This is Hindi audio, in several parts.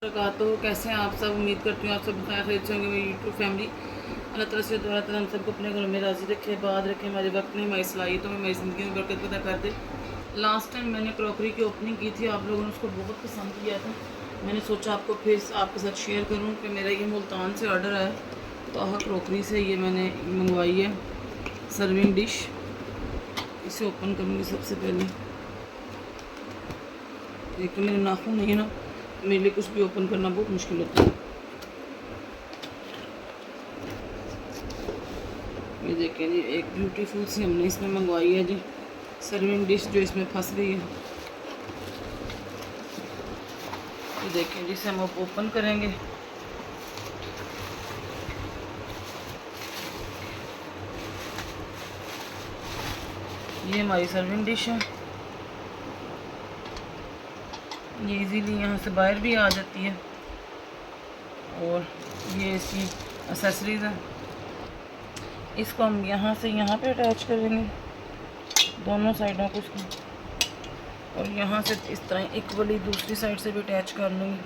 तो कैसे हैं आप सब। उम्मीद करती हूँ आप सब खैर खैरियत से होंगे। मेरी यूट्यूब फैमिली अल्लाह ताला से दुआ ताला हम सबको अपने घरों में राज़ी रखे, बाद रखे, हमारे वक्त में हमारी सलाहियतों में हमारी ज़िंदगी में बरकत पैदा कर दे। लास्ट टाइम मैंने क्रॉकरी की ओपनिंग की थी, आप लोगों ने उसको बहुत पसंद किया था। मैंने सोचा आपको फिर आपके साथ शेयर करूँ कि मेरा ये मुल्तान से ऑर्डर आया तो आहा क्रॉकरी से ये मैंने मंगवाई है सर्विंग डिश। इसे ओपन करूँगी सबसे पहले। एक तो मेरे नाखून नहीं है ना, मेरे लिए कुछ भी ओपन करना बहुत मुश्किल होता है। ये देखें जी, एक ब्यूटीफुल सी हमने इसमें मंगवाई है जी सर्विंग डिश जो इसमें फंस गई है। ये देखें जी, इसे हम अब ओपन करेंगे। ये हमारी सर्विंग डिश है। ये इजीली यहाँ से बाहर भी आ जाती है और ये इसकी एक्सेसरीज है। इसको हम यहाँ से यहाँ पे अटैच करेंगे दोनों साइडों को इसकी, और यहाँ से इस तरह इक्वली दूसरी साइड से भी अटैच कर लेंगे।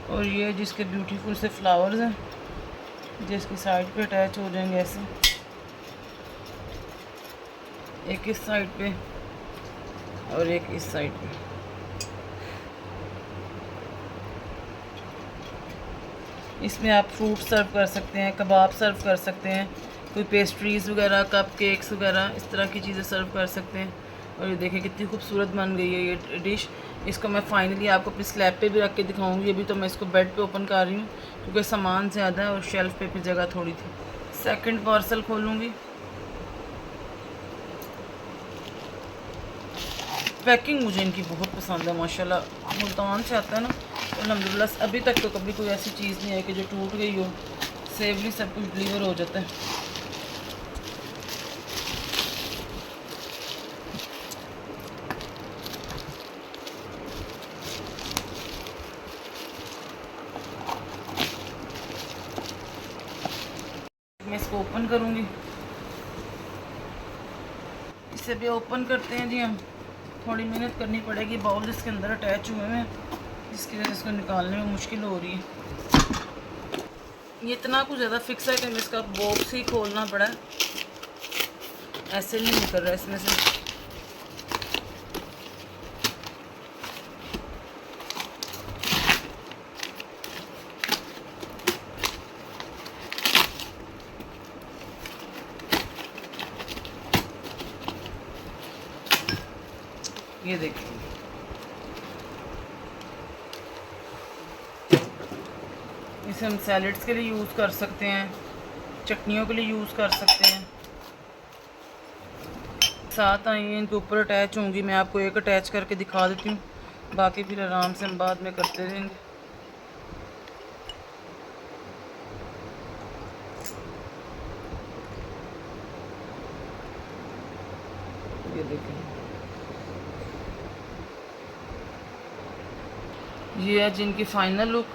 और ये जिसके ब्यूटीफुल से फ्लावर्स हैं जिसकी साइड पे अटैच हो जाएंगे ऐसे, एक इस साइड पे और एक इस साइड पे। इसमें आप फ्रूट सर्व कर सकते हैं, कबाब सर्व कर सकते हैं, कोई पेस्ट्रीज़ वगैरह, कप केक्स वगैरह, इस तरह की चीज़ें सर्व कर सकते हैं। और ये देखें कितनी खूबसूरत बन गई है ये डिश। इसको मैं फाइनली आपको अपनी स्लैब पे भी रख के दिखाऊंगी। अभी तो मैं इसको बेड पे ओपन कर रही हूँ क्योंकि सामान ज़्यादा है और शेल्फ़ पे भी जगह थोड़ी थी। सेकंड पार्सल खोलूँगी। पैकिंग मुझे इनकी बहुत पसंद है माशाल्लाह। मुल्तान से आता है ना, तो अल्हम्दुलिल्लाह अभी तक तो कभी कोई ऐसी चीज़ नहीं है कि जो टूट गई हो। सेफली सब कुछ डिलीवर हो जाता है। मैं इसको ओपन करूँगी। इसे भी ओपन करते हैं जी हम। थोड़ी मेहनत करनी पड़ेगी, बाउल इसके अंदर अटैच हुए हैं जिसकी वजह से इसको निकालने में मुश्किल हो रही है। ये इतना कुछ ज़्यादा फिक्स है कि हमें इसका बॉक्स ही खोलना पड़ा है, ऐसे नहीं निकल रहा है इसमें से। ये देखिए, इसे हम सैलड्स के लिए यूज़ कर सकते हैं, चटनियों के लिए यूज़ कर सकते हैं। साथ आई इनके ऊपर अटैच होंगी। मैं आपको एक अटैच करके दिखा देती हूँ, बाकी फिर आराम से हम बाद में करते रहेंगे। ये देखें, ये है जिनकी फाइनल लुक।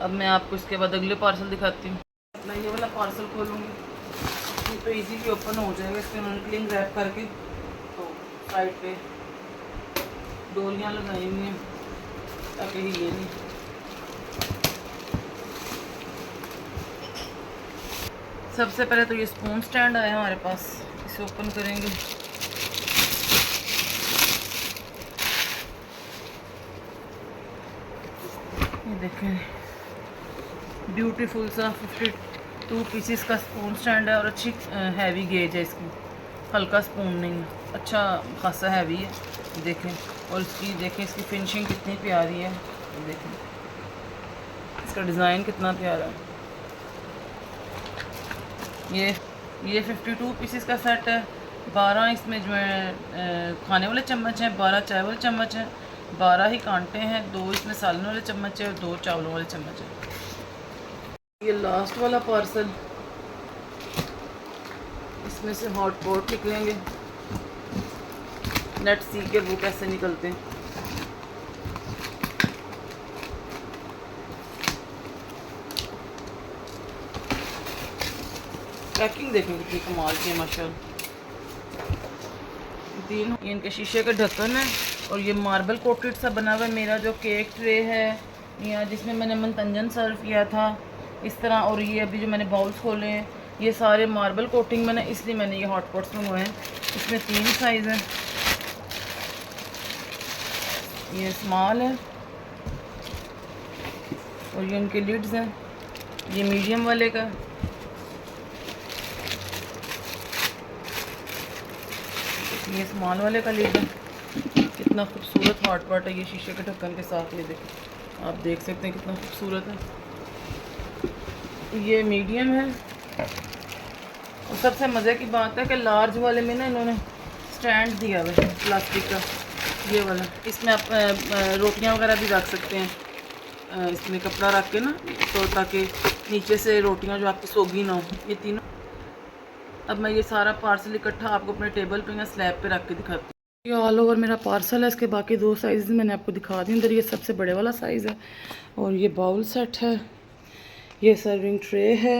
अब मैं आपको इसके बाद अगले पार्सल दिखाती हूँ। मैं ये वाला पार्सल खोलूँगी, ये तो इजीली ओपन हो जाएगा। इसके उन्होंने क्लिंग रैप करके तो साइड पे डोरियाँ लगाई हुई हैं ताकि हिले नहीं। सबसे पहले तो ये स्पून स्टैंड आया हमारे पास, इसे ओपन करेंगे। ये देखें, ब्यूटीफुल सा 52 पीसीस का स्पून स्टैंड है और अच्छी हैवी गेज है इसकी, हल्का स्पून नहीं है, अच्छा खासा हैवी है। देखें, और इसकी देखें इसकी फिनिशिंग कितनी प्यारी है। देखें इसका डिज़ाइन कितना प्यारा है। ये 52 पीसीस का सेट है। 12 इसमें जो है खाने वाले चम्मच हैं, 12 चाय वाले चम्मच हैं, 12 ही कांटे हैं, 2 इसमें सालन वाले चम्मच है और 2 चावलों वाले चम्मच है। ये लास्ट वाला पार्सल, इसमें से हॉट पॉट निकलेंगे। लेट्स सी के वो कैसे निकलते हैं। पैकिंग देखें कितनी कमाल की है माशाल्लाह। तीन इनके शीशे के ढक्कन है और ये मार्बल कोटेड सा बना हुआ है मेरा जो केक ट्रे है या जिसमें मैंने मंतंजन सर्व किया था इस तरह। और ये अभी जो मैंने बाउल्स खोले हैं ये सारे मार्बल कोटिंग मैंने, इसलिए मैंने ये हॉट पॉट्स मंगवाए हैं। इसमें 3 साइज़ हैं, ये स्मॉल है और ये उनके लिड्स हैं, ये मीडियम वाले का, ये स्मॉल वाले का लिड है। कितना खूबसूरत हॉट पॉट है ये शीशे के ढक्कन के साथ, ये देखो आप देख सकते हैं कितना खूबसूरत है। ये मीडियम है और सबसे मज़े की बात है कि लार्ज वाले में ना इन्होंने स्टैंड दिया हुआ है प्लास्टिक का, ये वाला। इसमें आप रोटियां वगैरह भी रख सकते हैं, इसमें कपड़ा रख के ना, तो ताकि नीचे से रोटियां जो आपकी सोगी ना हो। ये तीनों अब मैं ये सारा पार्सल इकट्ठा आपको अपने टेबल पे या स्लैब पे रख के दिखाती हूँ। ये ऑल ओवर मेरा पार्सल है। इसके बाकी 2 साइज़ मैंने आपको दिखा दी। अंदर ये सबसे बड़े वाला साइज़ है और ये बाउल सेट है, ये सर्विंग ट्रे है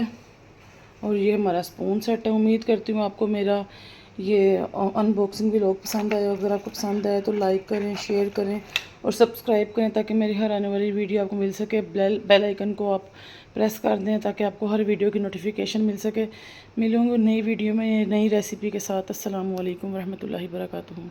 और ये हमारा स्पून सेट है। उम्मीद करती हूँ आपको मेरा ये अनबॉक्सिंग भी लोग पसंद आए। अगर आपको पसंद आए तो लाइक करें, शेयर करें और सब्सक्राइब करें ताकि मेरी हर आने वाली वीडियो आपको मिल सके। बेल आइकन को आप प्रेस कर दें ताकि आपको हर वीडियो की नोटिफिकेशन मिल सके। मिलूँगी नई वीडियो में नई रेसिपी के साथ। अस्सलामु अलैकुम वरहमतुल्लाहि वबरकातुहू।